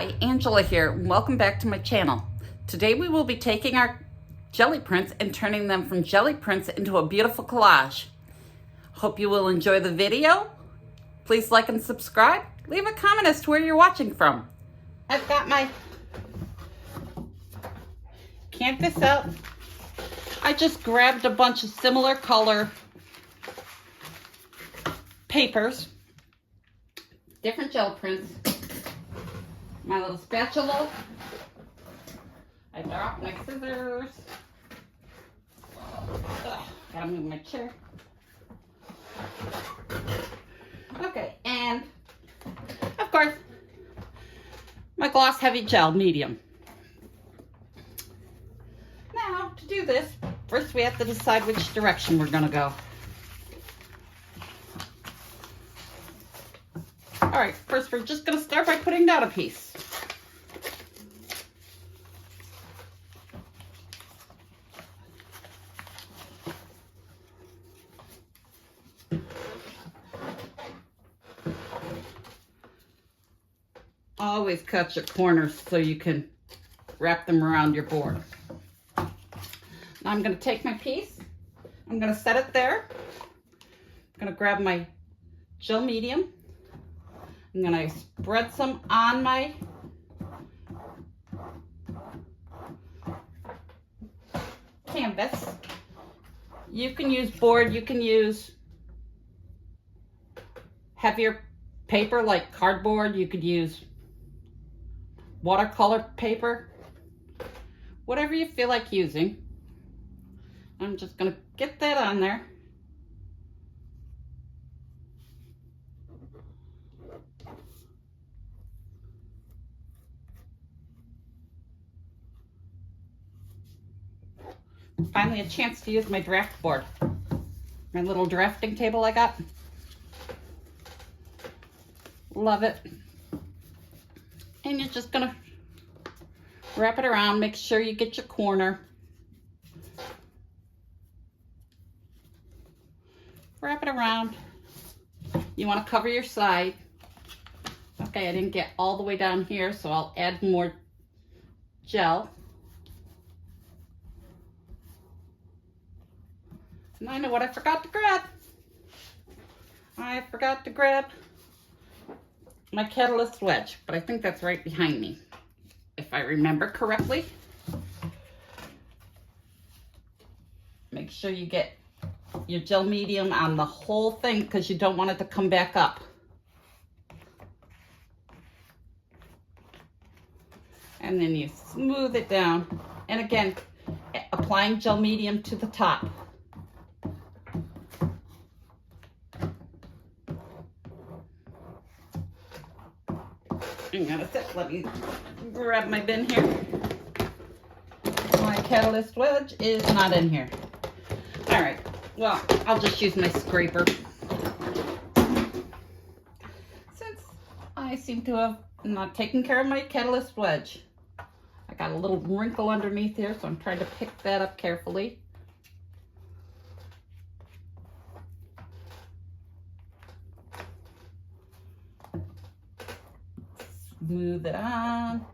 Hi, Angela here, and welcome back to my channel. Today we will be taking our jelly prints and turning them from jelly prints into a beautiful collage. Hope you will enjoy the video. Please like and subscribe. Leave a comment as to where you're watching from. I've got my canvas out. I just grabbed a bunch of similar color papers, different gel prints. My little spatula. I dropped my scissors. Ugh, gotta move my chair. Okay, and of course, my gloss heavy gel medium. Now, to do this, first we have to decide which direction we're gonna go. All right, first we're just gonna start by putting down a piece. Always cut your corners so you can wrap them around your board. Now I'm gonna take my piece, I'm gonna set it there. I'm gonna grab my gel medium. I'm gonna spread some on my canvas. You can use board, you can use heavier paper like cardboard, you could use watercolor paper, whatever you feel like using. I'm just gonna get that on there. Finally, a chance to use my draft board, my little drafting table I got. Love it. And you're just gonna wrap it around, make sure you get your corner. Wrap it around. You want to cover your side. Okay, I didn't get all the way down here, so I'll add more gel. And I know what I forgot to grab. I forgot to grab my catalyst wedge, but I think that's right behind me, if I remember correctly. Make sure you get your gel medium on the whole thing because you don't want it to come back up. And then you smooth it down. And again, applying gel medium to the top. Hang on a sec, let me grab my bin here. My catalyst wedge is not in here. All right, well, I'll just use my scraper. Since I seem to have not taken care of my catalyst wedge. I got a little wrinkle underneath here, so I'm trying to pick that up carefully. Smooth it on.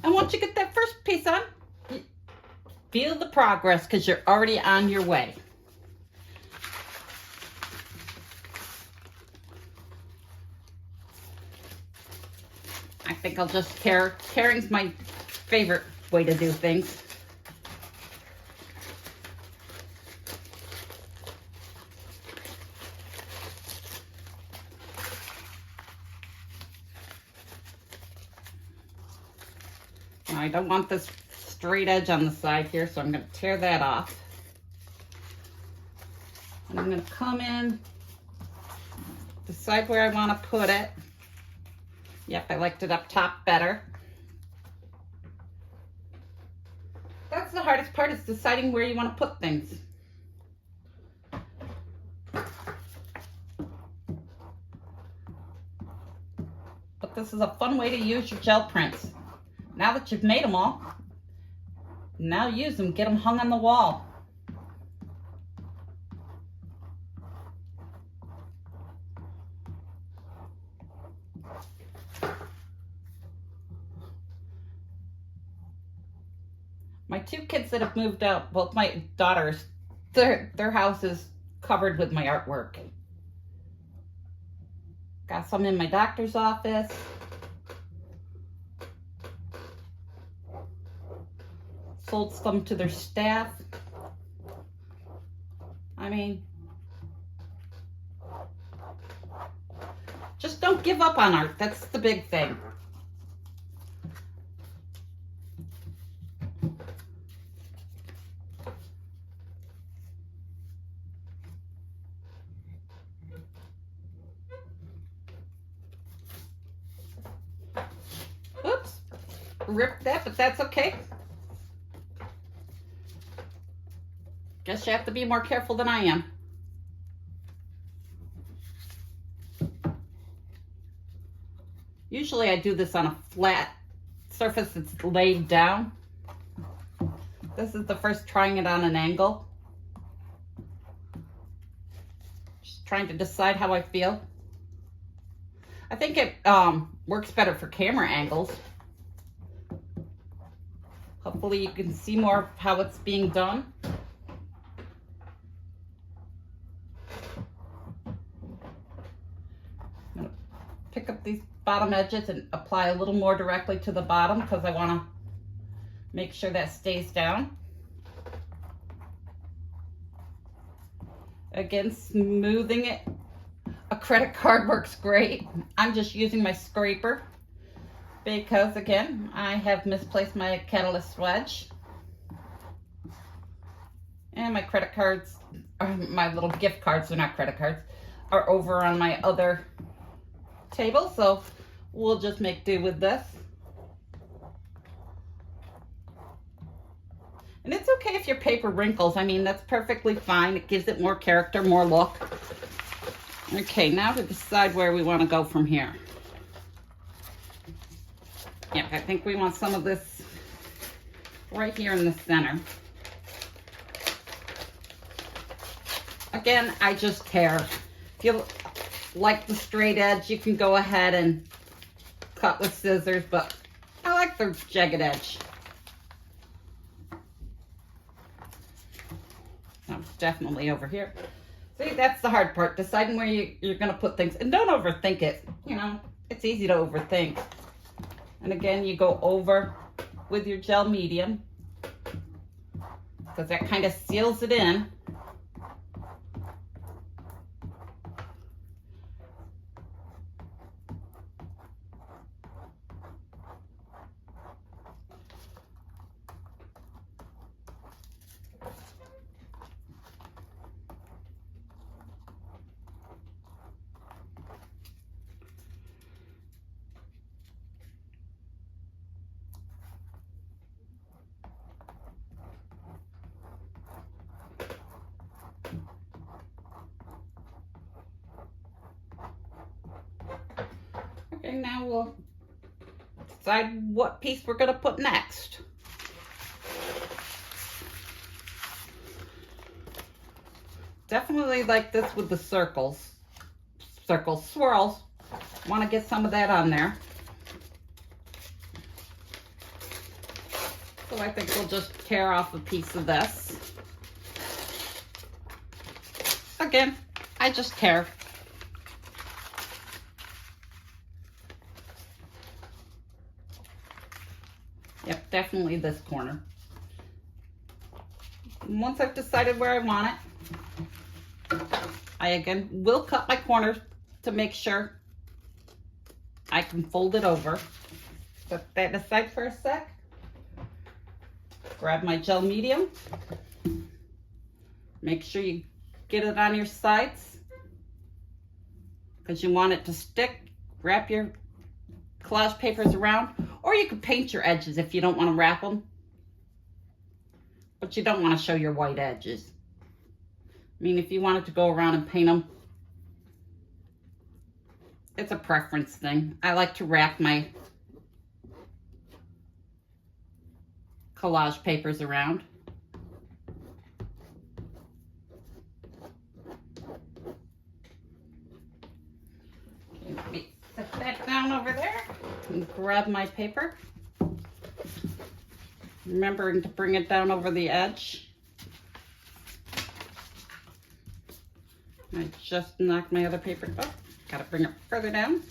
And once you get that first piece on, feel the progress because you're already on your way. I think I'll just tear. Tearing's my favorite way to do things. I don't want this straight edge on the side here, so I'm going to tear that off. And I'm going to come in, decide where I want to put it. Yep, I liked it up top better. That's the hardest part, is deciding where you want to put things. But this is a fun way to use your gel prints. Now that you've made them all, now use them, get them hung on the wall. My two kids that have moved out, both my daughters, their house is covered with my artwork. Got some in my doctor's office. Sold some to their staff. I mean, just don't give up on art. That's the big thing. Oops, ripped that, but that's okay. Guess you have to be more careful than I am. Usually I do this on a flat surface that's laid down. This is the first trying it on an angle. Just trying to decide how I feel. I think it works better for camera angles. Hopefully you can see more of how it's being done. I'm gonna pick up these bottom edges and apply a little more directly to the bottom because I want to make sure that stays down. Again, smoothing it. A credit card works great. I'm just using my scraper because, again, I have misplaced my catalyst wedge. And my credit cards, or my little gift cards, they're not credit cards, are over on my other table, so we'll just make do with this. And it's okay if your paper wrinkles. I mean, that's perfectly fine. It gives it more character, more look. Okay, now to decide where we want to go from here. Yep, I think we want some of this right here in the center. Again, I just tear. If you like the straight edge, you can go ahead and cut with scissors, but I like the jagged edge. I'm definitely over here. See, that's the hard part, deciding where you're going to put things. And don't overthink it. You know, it's easy to overthink. And again, you go over with your gel medium because that kind of seals it in. Okay, now we'll decide what piece we're going to put next. Definitely like this with the circles. Swirls. Want to get some of that on there. So I think we'll just tear off a piece of this. Again, I just tear. Yep, definitely this corner. And once I've decided where I want it, I again will cut my corners to make sure I can fold it over. Set that aside for a sec. Grab my gel medium. Make sure you get it on your sides because you want it to stick. Wrap your collage papers around, or you could paint your edges if you don't want to wrap them, but you don't want to show your white edges. I mean, if you wanted to go around and paint them, it's a preference thing. I like to wrap my collage papers around. Let me set that down over there and grab my paper. Remembering to bring it down over the edge. I just knocked my other paper. Oh, gotta bring it further down.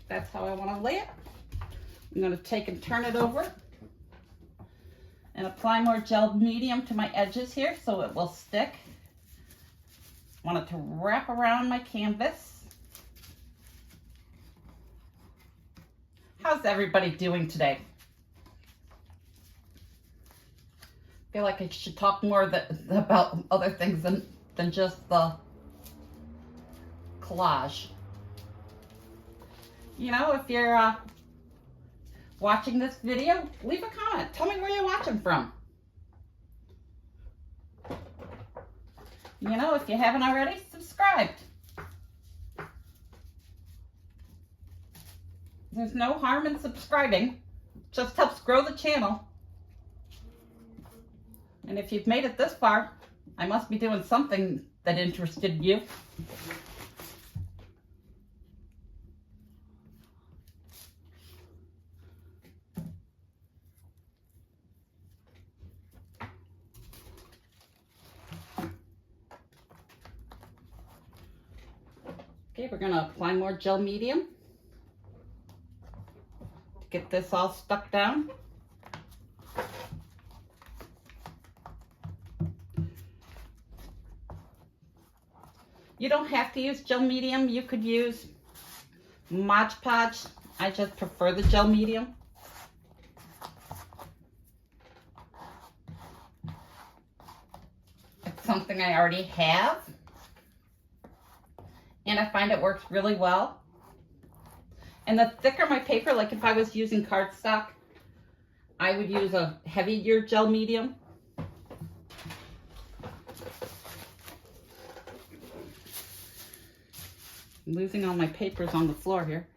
That's how I want to lay it. I'm going to take and turn it over and apply more gel medium to my edges here so it will stick. I want it to wrap around my canvas. How's everybody doing today? I feel like I should talk more about other things than just the collage. You know, if you're watching this video, leave a comment. Tell me where you're watching from. You know, if you haven't already, subscribe. There's no harm in subscribing. It just helps grow the channel. And if you've made it this far, I must be doing something that interested you. Okay, we're going to apply more gel medium to get this all stuck down. You don't have to use gel medium. You could use Mod Podge. I just prefer the gel medium. It's something I already have. And I find it works really well. And the thicker my paper, like if I was using cardstock, I would use a heavier gel medium. I'm losing all my papers on the floor here.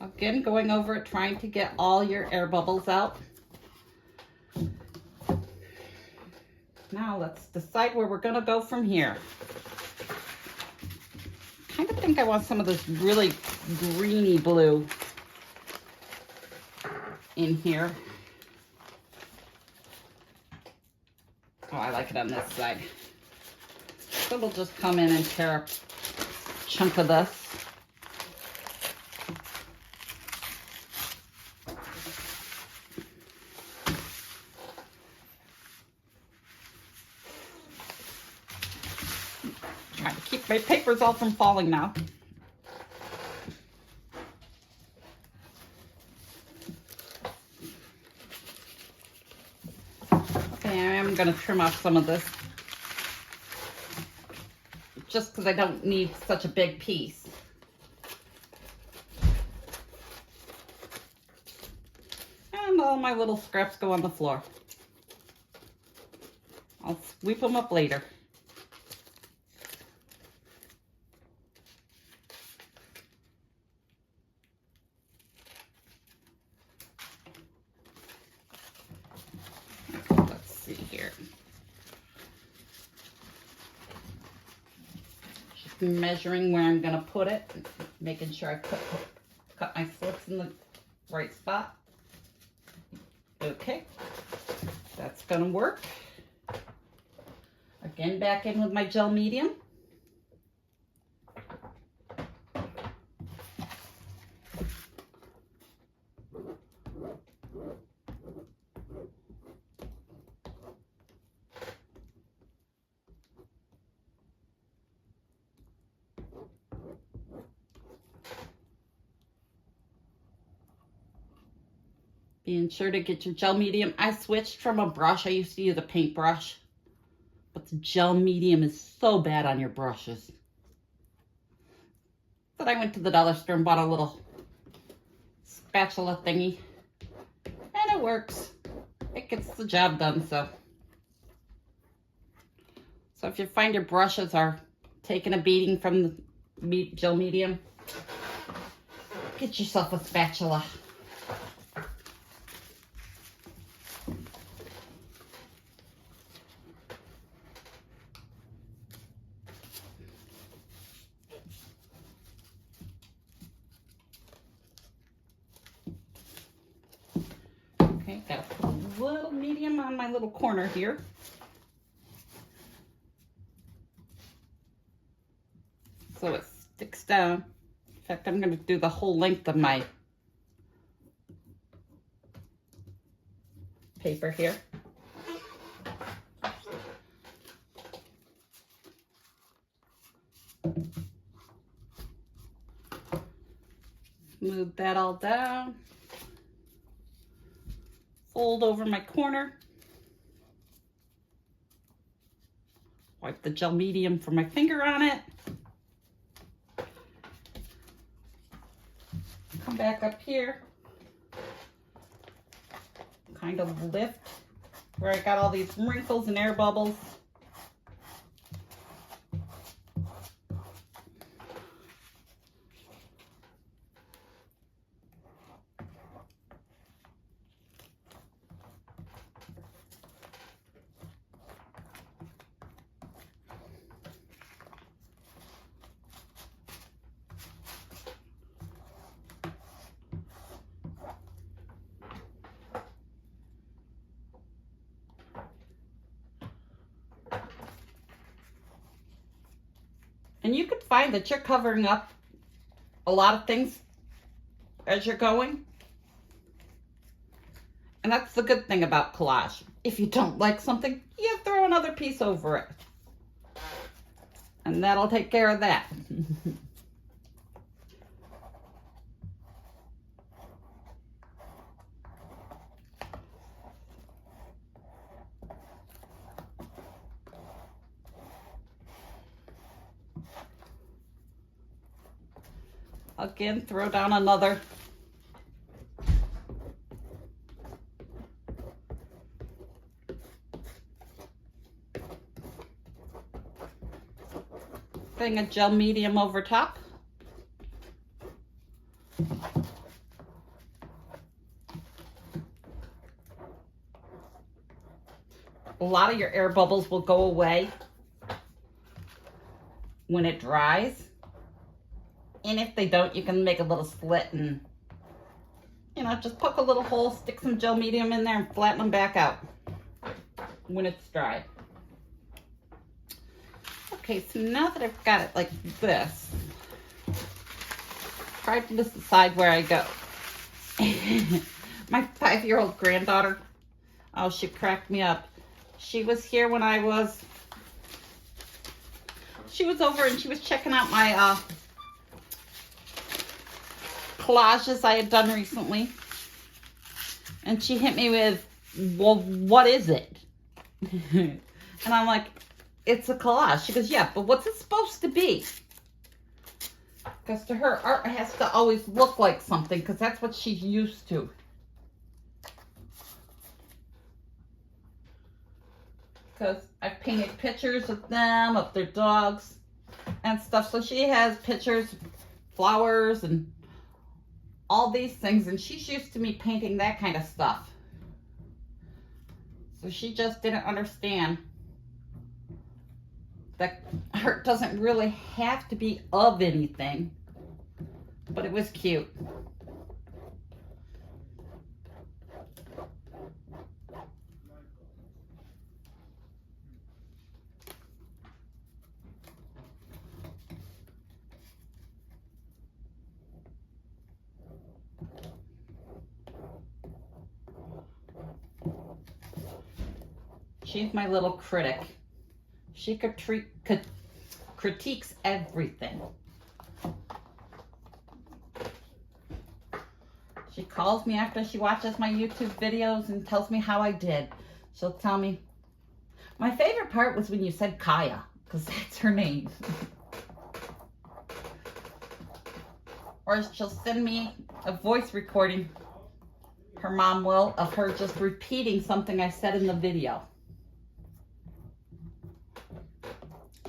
Again, going over it, trying to get all your air bubbles out. Now let's decide where we're going to go from here. I kind of think I want some of this really greeny blue in here. Oh, I like it on this side. So we'll just come in and tear a chunk of this. Trying to keep my papers all from falling now. Okay, I am going to trim off some of this just because I don't need such a big piece. And all my little scraps go on the floor. I'll sweep them up later. Let's see here. Just measuring where I'm going to put it, making sure I cut my slits in the right spot. Okay, that's going to work. Again, back in with my gel medium. Being sure to get your gel medium. I switched from a brush. I used to use a paintbrush, but the gel medium is so bad on your brushes. But I went to the dollar store and bought a little spatula thingy. And it works. It gets the job done, so. So if you find your brushes are taking a beating from the gel medium, get yourself a spatula. Okay, got to put a little medium on my little corner here. So it sticks down. In fact, I'm going to do the whole length of my paper here. Smooth that all down. Fold over my corner. Wipe the gel medium from my finger on it. Come back up here. Kind of lift where I got all these wrinkles and air bubbles. And you can find that you're covering up a lot of things as you're going. And that's the good thing about collage. If you don't like something, you throw another piece over it. And that'll take care of that. Again, throw down another. Thing of gel medium over top. A lot of your air bubbles will go away when it dries. And if they don't, you can make a little slit and, you know, just poke a little hole, stick some gel medium in there and flatten them back out when it's dry. Okay, so now that I've got it like this, try to decide where I go. My 5-year-old granddaughter, oh, she cracked me up. She was here when she was over and she was checking out my collages I had done recently. And she hit me with, well, what is it? And I'm like, it's a collage. She goes, yeah, but what's it supposed to be? Because to her, art has to always look like something because that's what she's used to. Because I've painted pictures of them, of their dogs and stuff. So she has pictures, flowers, and all these things. And she's used to me painting that kind of stuff. So she just didn't understand that art doesn't really have to be of anything. But it was cute. She's my little critic. She critiques everything. She calls me after she watches my YouTube videos and tells me how I did. She'll tell me, my favorite part was when you said Kaya, because that's her name. or she'll send me a voice recording, her mom will, of her just repeating something I said in the video.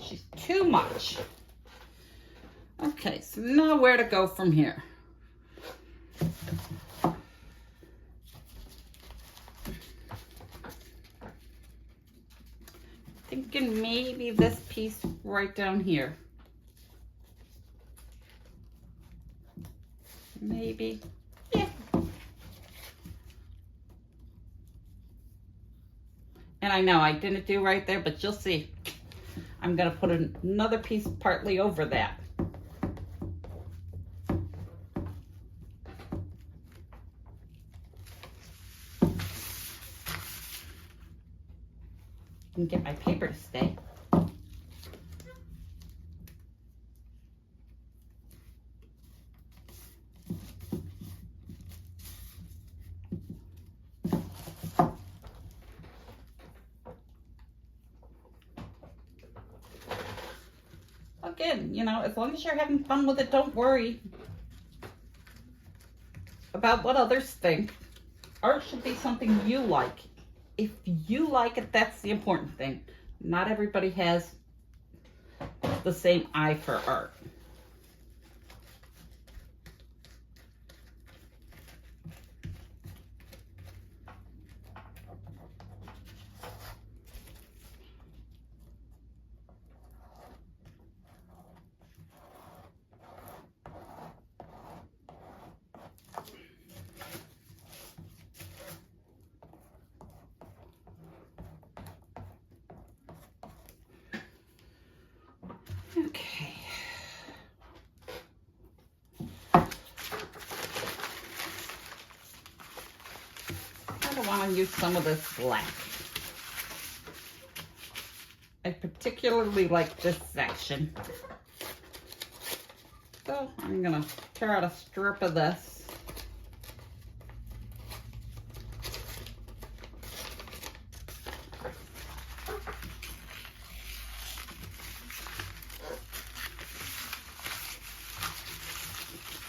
She's too much. Okay, so now where to go from here? Thinking maybe this piece right down here. Maybe, yeah. And I know I didn't do right there, but you'll see. I'm gonna put another piece partly over that. And get my paper to stay. Again, you know, as long as you're having fun with it, don't worry about what others think. Art should be something you like. If you like it, that's the important thing. Not everybody has the same eye for art. Okay. I want to use some of this black. I particularly like this section. So I'm going to tear out a strip of this.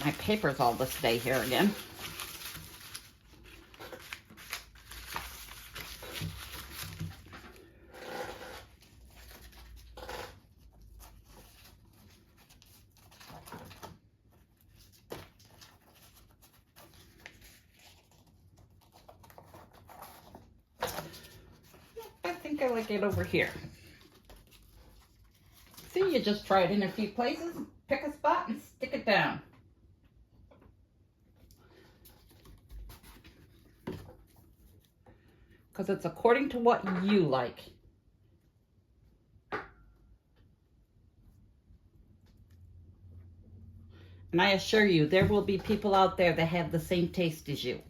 My paper's all this day here again. I think I like it over here. See, you just try it in a few places, pick a spot and stick it down. Because it's according to what you like. And I assure you, there will be people out there that have the same taste as you.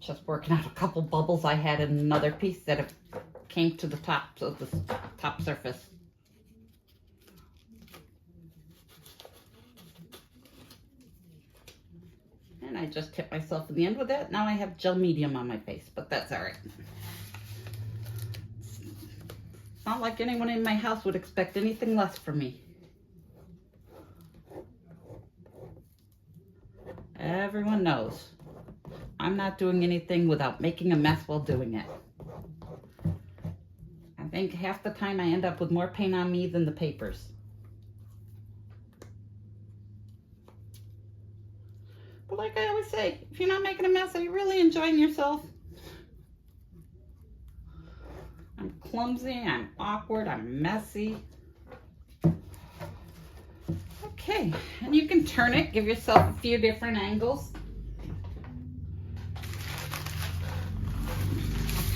Just working out a couple bubbles I had in another piece that have came to the top of the top surface. And I just hit myself in the end with that. Now I have gel medium on my face, but that's all right. It's not like anyone in my house would expect anything less from me. Everyone knows I'm not doing anything without making a mess while doing it. I think half the time I end up with more paint on me than the papers. But like I always say, if you're not making a mess, are you really enjoying yourself? I'm clumsy, I'm awkward, I'm messy. Okay, and you can turn it, give yourself a few different angles.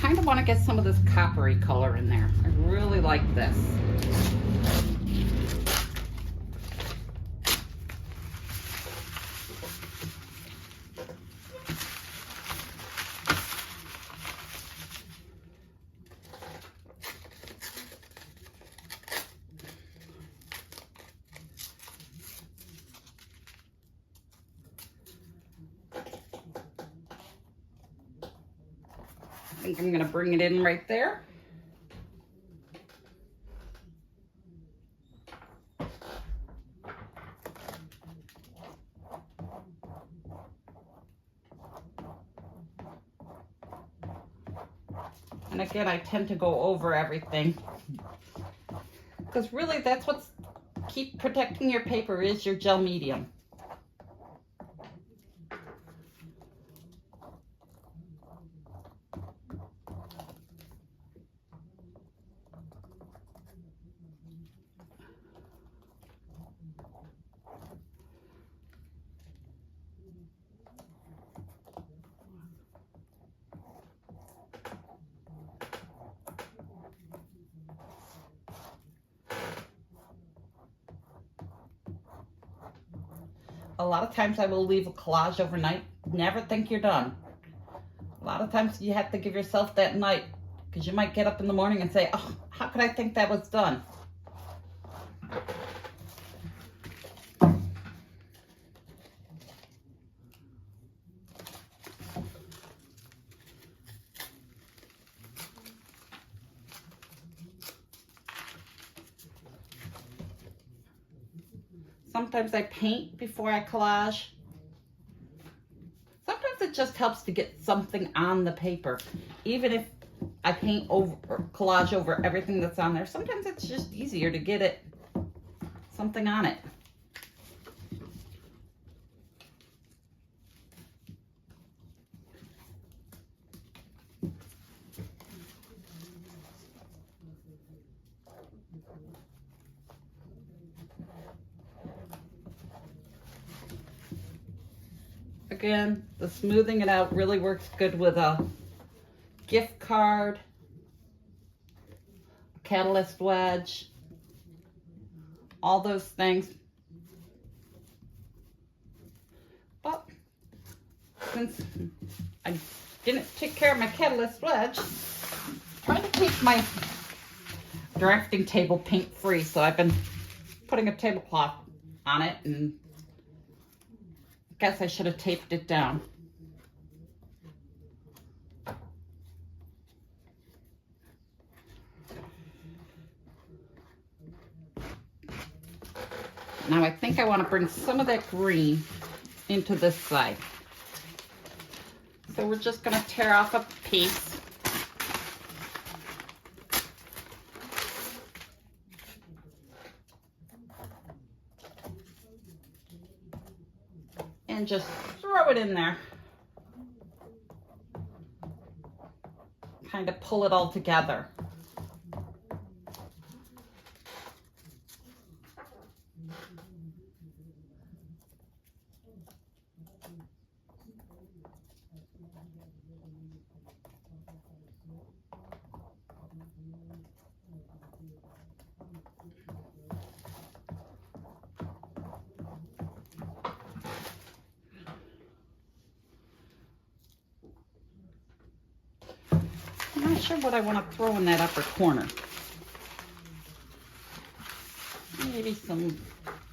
I kind of want to get some of this coppery color in there. I really like this. think I'm going to bring it in right there. And again, I tend to go over everything because really that's what's keep protecting your paper is your gel medium. A lot of times I will leave a collage overnight. Never think you're done. A lot of times you have to give yourself that night because you might get up in the morning and say, oh, how could I think that was done? Sometimes I paint before I collage. Sometimes it just helps to get something on the paper. Even if I paint over or collage over everything that's on there, sometimes it's just easier to get something on it. Again, the smoothing it out really works good with a gift card, a catalyst wedge, all those things. But since I didn't take care of my catalyst wedge, I'm trying to keep my drafting table paint free, so I've been putting a tablecloth on it, and guess I should have taped it down. Now I think I want to bring some of that green into this side. So we're just going to tear off a piece. And just throw it in there. Kind of pull it all together. I'm not sure what I want to throw in that upper corner. Maybe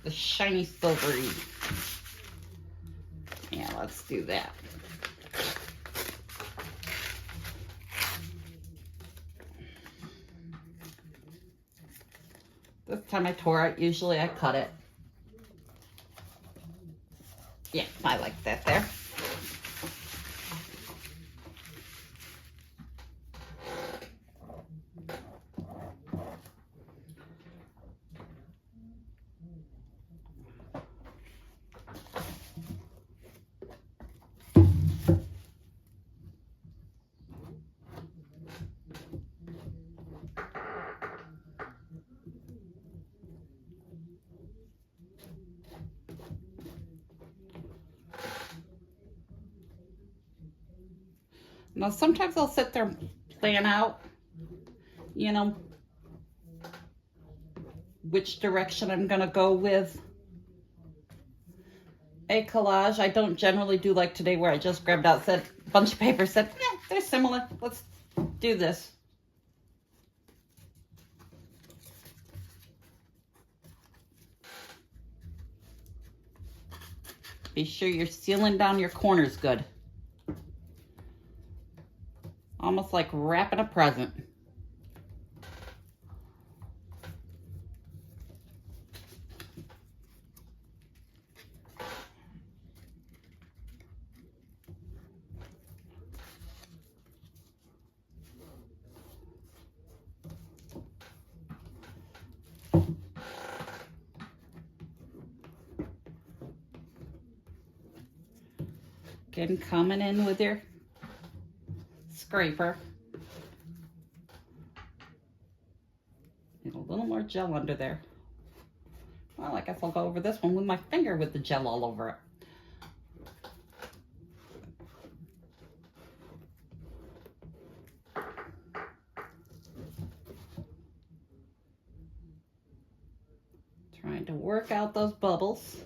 the shiny silvery. Yeah, let's do that. This time I tore it. Usually I cut it. Yeah, I like that there. Now, sometimes I'll sit there and plan out, you know, which direction I'm going to go with a collage. I don't generally do like today where I just grabbed out a bunch of paper, said, yeah, they're similar. Let's do this. Be sure you're sealing down your corners good. Almost like wrapping a present. Again, coming in with your scraper. Need a little more gel under there. Well, I guess I'll go over this one with my finger with the gel all over it. Trying to work out those bubbles.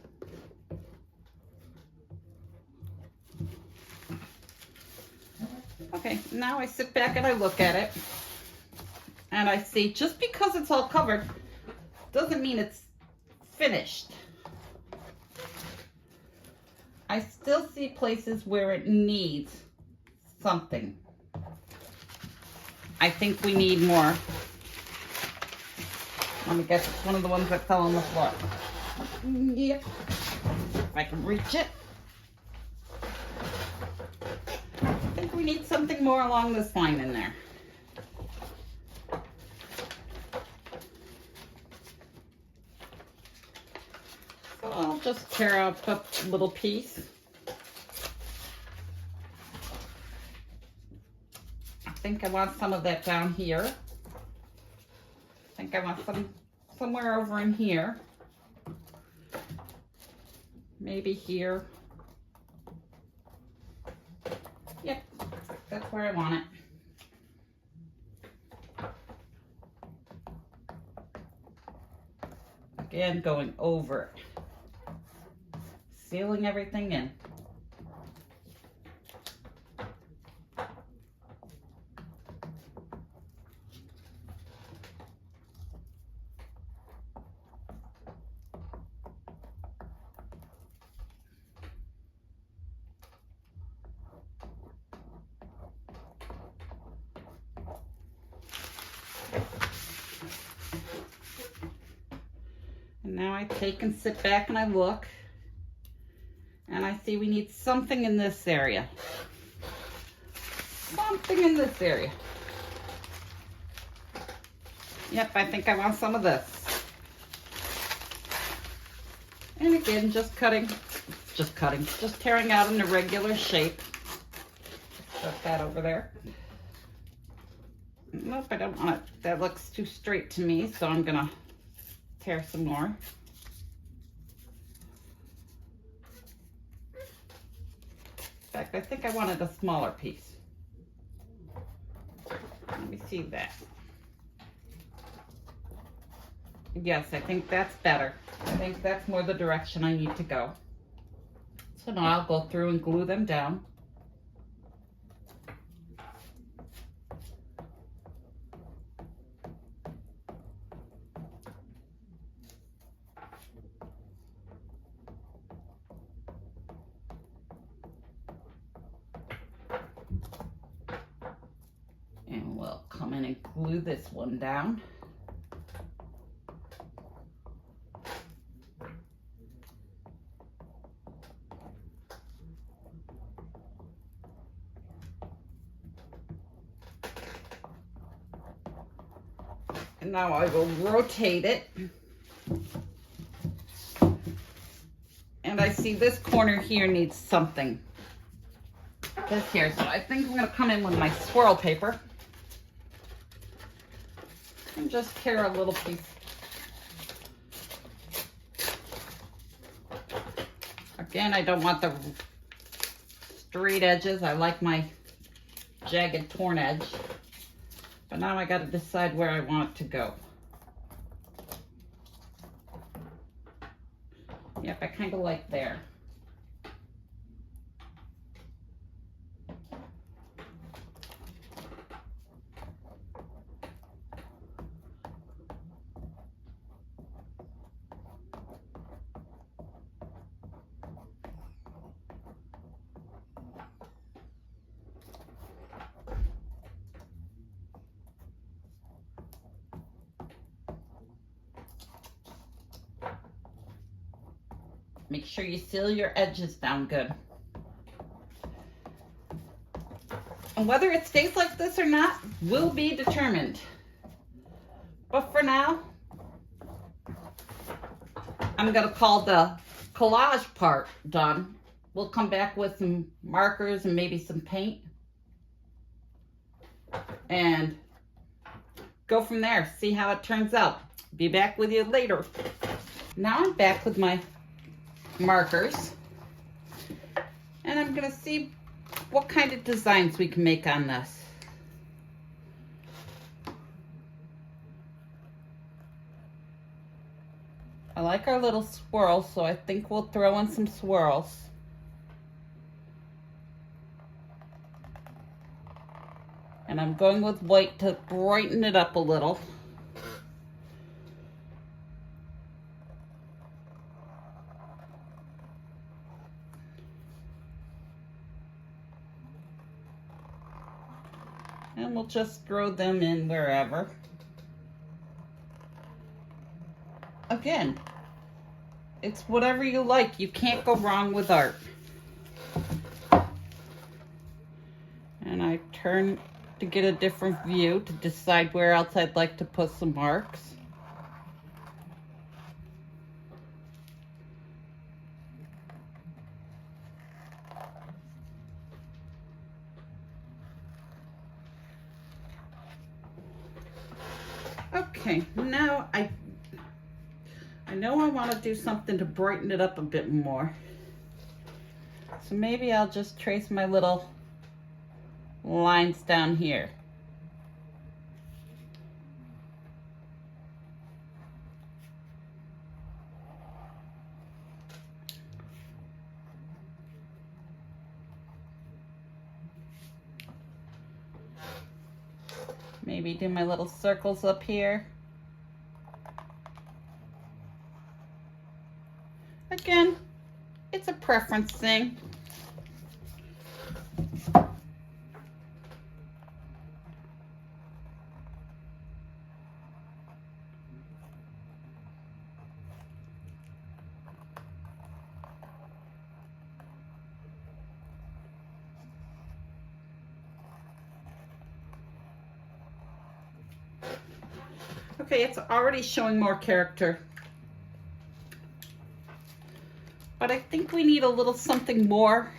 Okay, now I sit back and I look at it, and I see just because it's all covered doesn't mean it's finished. I still see places where it needs something. I think we need more. Let me guess, it's one of the ones that fell on the floor. Yep, if I can reach it. I think we need something more along this line in there. So I'll just tear out a little piece. I think I want some of that down here. I think I want some somewhere over in here. Maybe here. Yep, that's where I want it. Again, going over it. Sealing everything in. And now I take and sit back and I look, and I see we need something in this area. Something in this area. Yep, I think I want some of this. And again, just tearing out in a regular shape. Put that over there. Nope, I don't want it. That looks too straight to me, so I'm gonna tear some more. In fact, I think I wanted a smaller piece. Let me see that. Yes, I think that's better. I think that's more the direction I need to go. So now I'll go through and glue them down. And we'll come in and glue this one down. And now I will rotate it. And I see this corner here needs something. This here, so I think I'm gonna come in with my swirl paper and just tear a little piece. Again, I don't want the straight edges. I like my jagged torn edge. But now I got to decide where I want it to go. Yep, I kind of like there. Make sure you seal your edges down good. And whether it stays like this or not will be determined. But for now, I'm gonna call the collage part done. We'll come back with some markers and maybe some paint and go from there, see how it turns out. Be back with you later. Now I'm back with my markers and I'm gonna see what kind of designs we can make on this. I like our little swirls, so I think we'll throw in some swirls. And I'm going with white to brighten it up a little. And we'll just throw them in wherever. Again, it's whatever you like. You can't go wrong with art. And I turn to get a different view to decide where else I'd like to put some marks. Okay, now I know I want to do something to brighten it up a bit more. So maybe I'll just trace my little lines down here. Maybe do my little circles up here. Again, it's a preference thing. Okay, it's already showing more character. But I think we need a little something more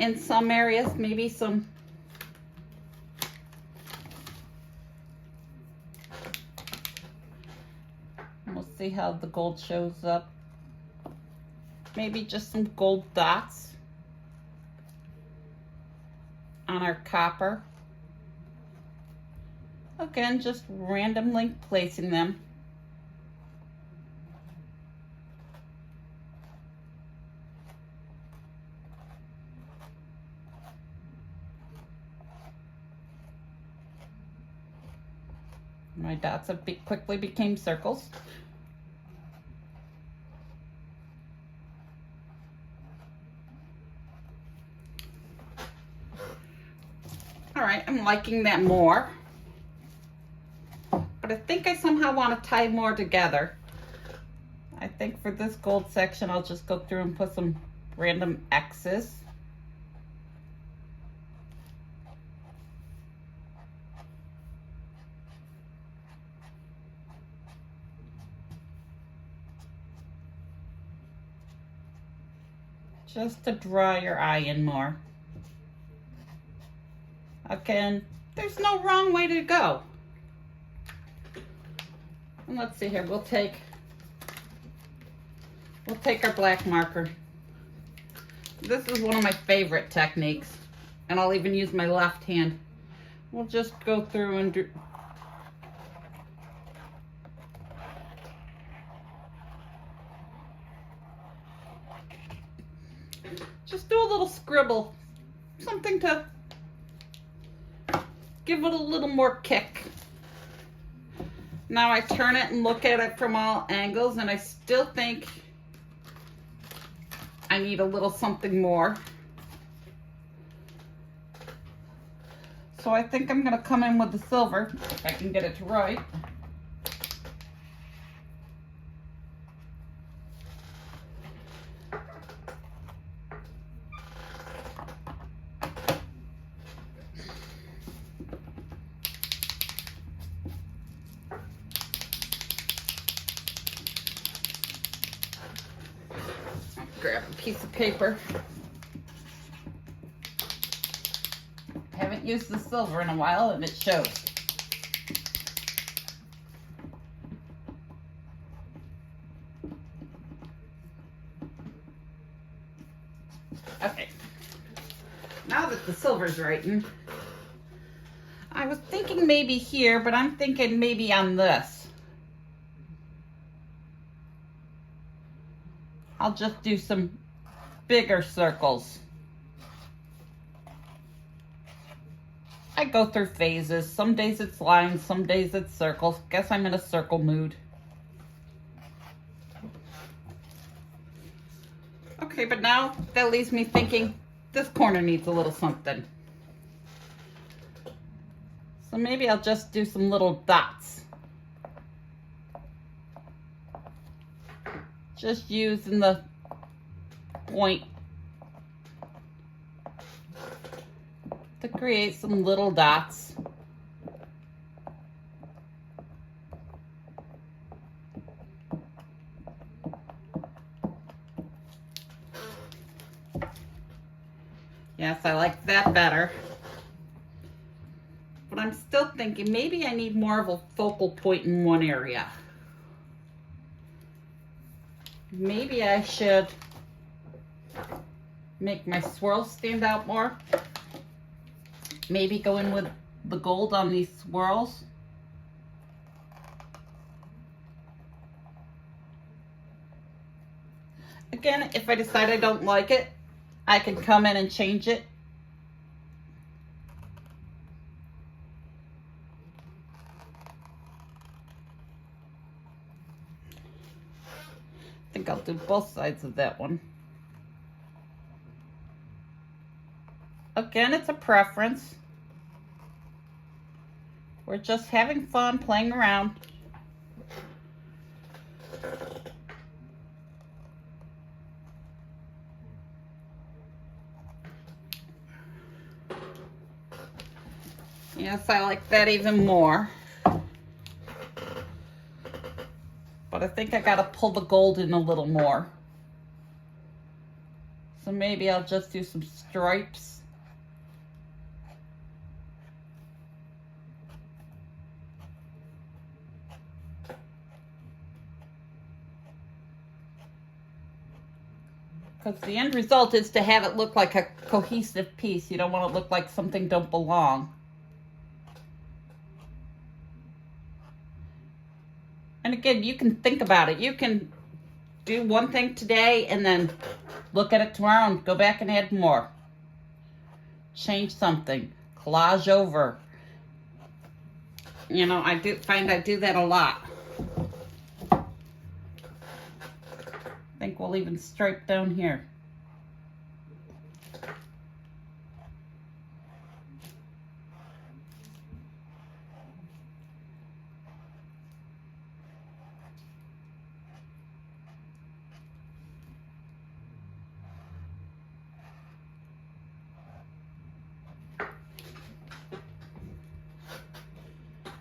in some areas, maybe some we'll see how the gold shows up. Maybe just some gold dots on our copper. Again, just randomly placing them. My dots have quickly became circles. All right, I'm liking that more. But I think I somehow want to tie more together. I think for this gold section, I'll just go through and put some random X's. Just to draw your eye in more. Again, there's no wrong way to go. And let's see here, we'll take our black marker. This is one of my favorite techniques, and I'll even use my left hand. We'll just go through and do a little scribble, something to give it a little more kick. Now I turn it and look at it from all angles, and I still think I need a little something more. So I think I'm gonna come in with the silver, if I can get it right. grab a piece of paper. Haven't used the silver in a while and it shows. Okay. Now that the silver's writing, I was thinking maybe here, but I'm thinking maybe on this. I'll just do some bigger circles. I go through phases. Some days it's lines, some days it's circles. Guess I'm in a circle mood. Okay, but now that leaves me thinking this corner needs a little something. So maybe I'll just do some little dots. Just using the point to create some little dots. Yes, I like that better. But I'm still thinking maybe I need more of a focal point in one area. Maybe I should make my swirls stand out more. Maybe go in with the gold on these swirls. Again, if I decide I don't like it, I can come in and change it. I think I'll do both sides of that one. Again, it's a preference. We're just having fun playing around. Yes, I like that even more. But I think I gotta pull the gold in a little more. So maybe I'll just do some stripes. Because the end result is to have it look like a cohesive piece. You don't want it to look like something don't belong. And again, you can think about it. You can do one thing today and then look at it tomorrow and go back and add more. Change something. Collage over. You know, I do find I do that a lot. I think we'll even stripe down here.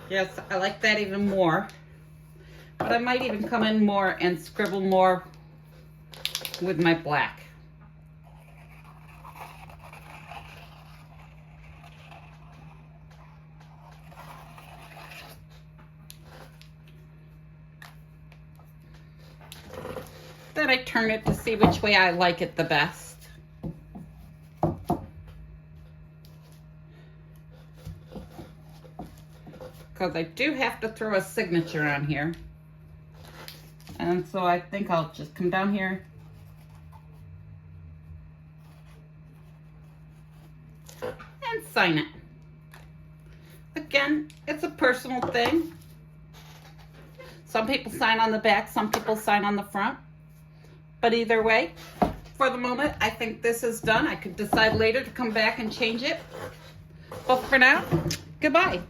Yes, I like that even more. But I might even come in more and scribble more with my black. Then I turn it to see which way I like it the best. Because I do have to throw a signature on here. And so I think I'll just come down here and sign it. Again, it's a personal thing. Some people sign on the back, some people sign on the front. But either way, for the moment, I think this is done. I could decide later to come back and change it. But for now, goodbye.